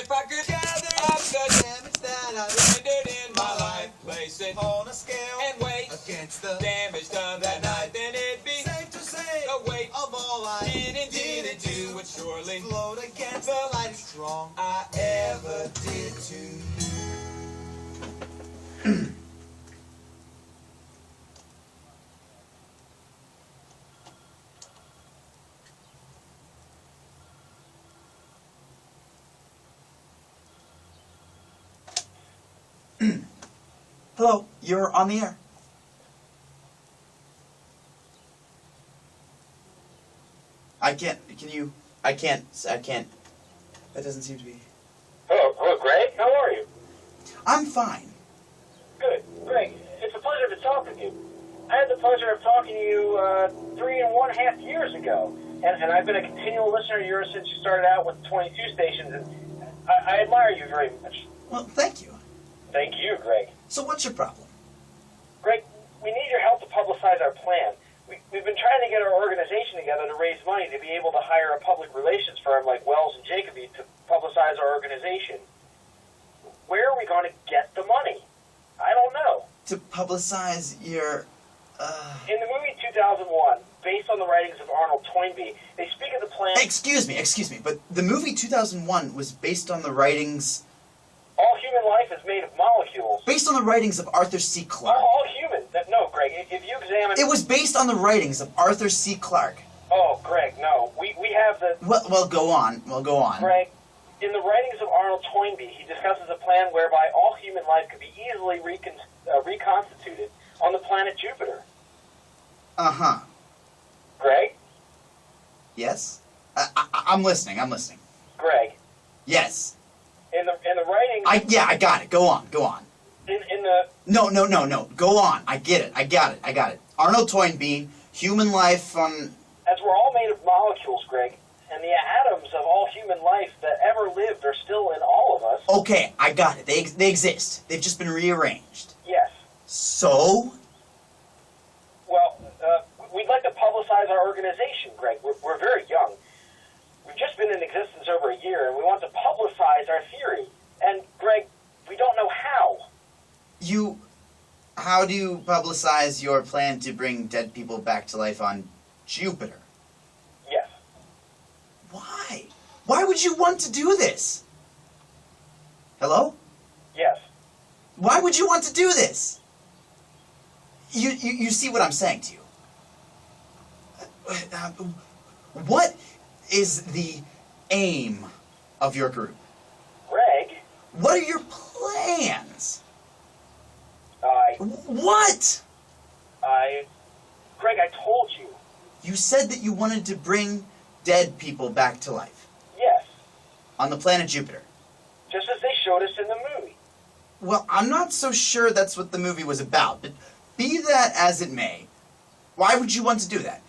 if I could gather up the damage that I've rendered in my life, place it on a scale and weigh against the damage done that night, then it'd be safe to say the weight of all I didn't do would surely float against the lightest wrong I ever did to you. Hello, you're on the air. I can't, I can't, that doesn't seem to be. Hello, Greg, how are you? I'm fine. Good, Greg, it's a pleasure to talk with you. I had the pleasure of talking to you 3.5 years ago, and I've been a continual listener of yours since you started out with 22 stations, and I admire you very much. Well, thank you. Thank you, Greg. So what's your problem? Greg, we need your help to publicize our plan. We've been trying to get our organization together to raise money to be able to hire a public relations firm like Wells and Jacoby to publicize our organization. Where are we going to get the money? I don't know. To publicize your, In the movie 2001, based on the writings of Arnold Toynbee, they speak of the plan... Excuse me, but the movie 2001 was based on the writings... All human life is made of molecules. Based on the writings of Arthur C. Clarke. All human. No, Greg, if you examine... It was based on the writings of Arthur C. Clarke. Oh, Greg, no. We have the... Well, go on. Greg, in the writings of Arnold Toynbee, he discusses a plan whereby all human life could be easily reconstituted on the planet Jupiter. Uh-huh. Greg? Yes? I'm listening. Greg? Yes. In the writings... I got it. Go on. In the... No. Go on. I get it. Arnold Toynbee, human life on... As we're all made of molecules, Greg, and the atoms of all human life that ever lived are still in all of us... Okay, I got it. They exist. They've just been rearranged. Yes. So? Well, we'd like to publicize our organization, Greg. We're very young. We've just been in existence over a year, and we want to publicize our theory. And, Greg, we don't know how. How do you publicize your plan to bring dead people back to life on Jupiter? Yes. Why? Why would you want to do this? Hello? Yes. Why would you want to do this? You see what I'm saying to you? What is the aim of your group? Greg? What are your plans? What? Greg, I told you. You said that you wanted to bring dead people back to life. Yes. On the planet Jupiter. Just as they showed us in the movie. Well, I'm not so sure that's what the movie was about, but be that as it may, why would you want to do that?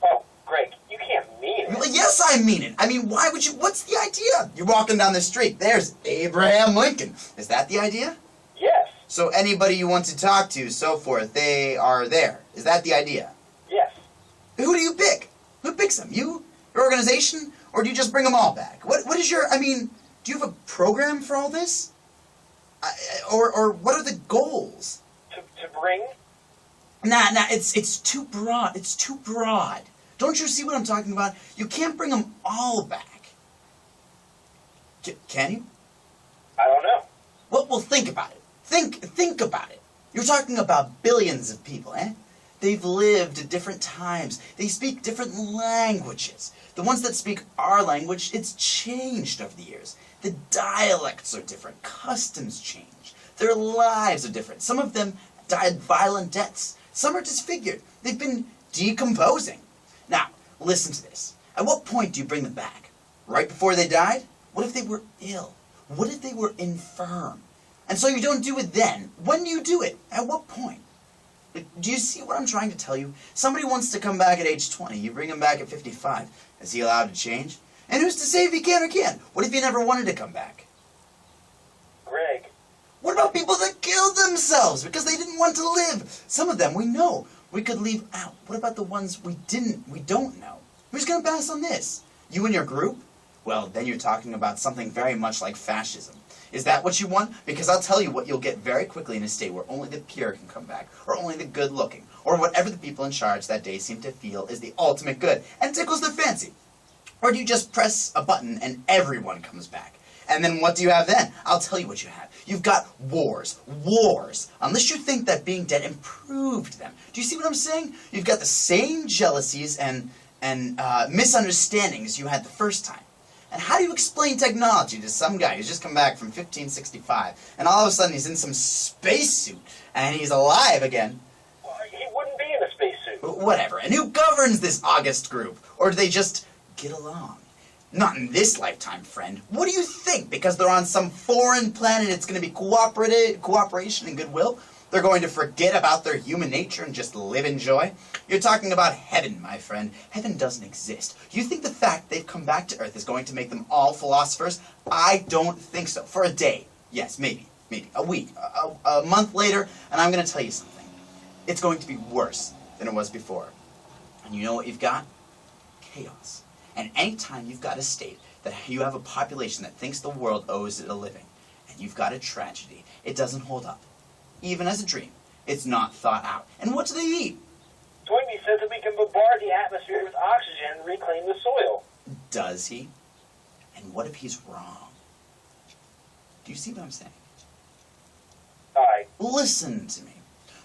Oh, Greg, you can't mean it. Well, yes, I mean it. I mean, why would you? What's the idea? You're walking down the street. There's Abraham Lincoln. Is that the idea? Yes. So anybody you want to talk to, so forth, they are there. Is that the idea? Yes. Who do you pick? Who picks them? You? Your organization? Or do you just bring them all back? What is your, I mean, do you have a program for all this? Or what are the goals? To bring? Nah, it's too broad. It's too broad. Don't you see what I'm talking about? You can't bring them all back. Can you? I don't know. Well, think about it. Think about it. You're talking about billions of people, eh? They've lived at different times. They speak different languages. The ones that speak our language, it's changed over the years. The dialects are different. Customs change. Their lives are different. Some of them died violent deaths. Some are disfigured. They've been decomposing. Now, listen to this. At what point do you bring them back? Right before they died? What if they were ill? What if they were infirm? And so you don't do it then. When do you do it? At what point? Do you see what I'm trying to tell you? Somebody wants to come back at age 20. You bring him back at 55. Is he allowed to change? And who's to say if he can or can't? What if he never wanted to come back? Greg. What about people that killed themselves because they didn't want to live? Some of them we know. We could leave out. What about the ones we don't know? Who's going to pass on this? You and your group? well, then you're talking about something very much like fascism. Is that what you want? Because I'll tell you what you'll get very quickly in a state where only the pure can come back, or only the good-looking, or whatever the people in charge that day seem to feel is the ultimate good, and tickles their fancy. Or do you just press a button and everyone comes back? And then what do you have then? I'll tell you what you have. You've got wars. Wars. Unless you think that being dead improved them. Do you see what I'm saying? You've got the same jealousies and misunderstandings you had the first time. And how do you explain technology to some guy who's just come back from 1565, and all of a sudden he's in some spacesuit, and he's alive again? Well, he wouldn't be in a spacesuit. Whatever. And who governs this august group? Or do they just get along? Not in this lifetime, friend. What do you think? Because they're on some foreign planet, it's going to be cooperation and goodwill? They're going to forget about their human nature and just live in joy? You're talking about heaven, my friend. Heaven doesn't exist. You think the fact they've come back to Earth is going to make them all philosophers? I don't think so. For a day. Yes, maybe. A week. A month later, and I'm going to tell you something. It's going to be worse than it was before. And you know what you've got? Chaos. And anytime you've got a state that you have a population that thinks the world owes it a living, and you've got a tragedy, it doesn't hold up. Even as a dream. It's not thought out. And what do they eat? Toynbee says that we can bombard the atmosphere with oxygen and reclaim the soil. Does he? And what if he's wrong? Do you see what I'm saying? Aye. Listen to me.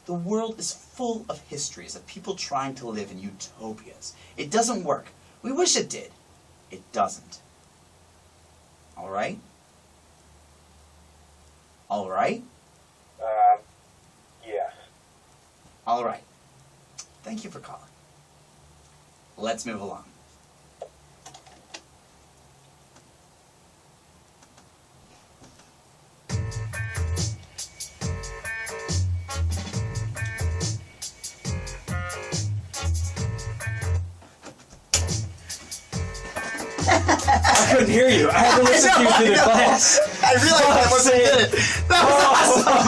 The world is full of histories of people trying to live in utopias. It doesn't work. We wish it did. It doesn't. All right? All right? Yes. All right. Thank you for calling. Let's move along. I couldn't hear you. I had to listen to you through the class. I realized I wasn't good. That was awesome.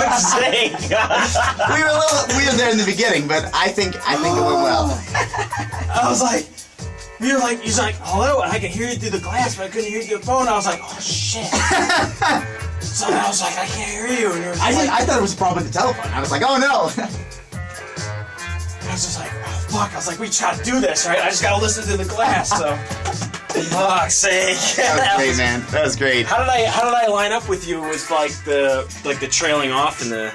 we were there in the beginning, but I think it went well. I was like, he's like, hello, and I could hear you through the glass, but I couldn't hear you through the phone. I was like, oh shit. So I was like, I can't hear you. And I thought it was a problem with the telephone. I was like, oh no. I was just like, oh fuck. I was like, we just gotta do this, right? I just gotta listen to the glass, so. Fuck's sake. That was great, man. That was great. How did I line up with you with like the trailing off and the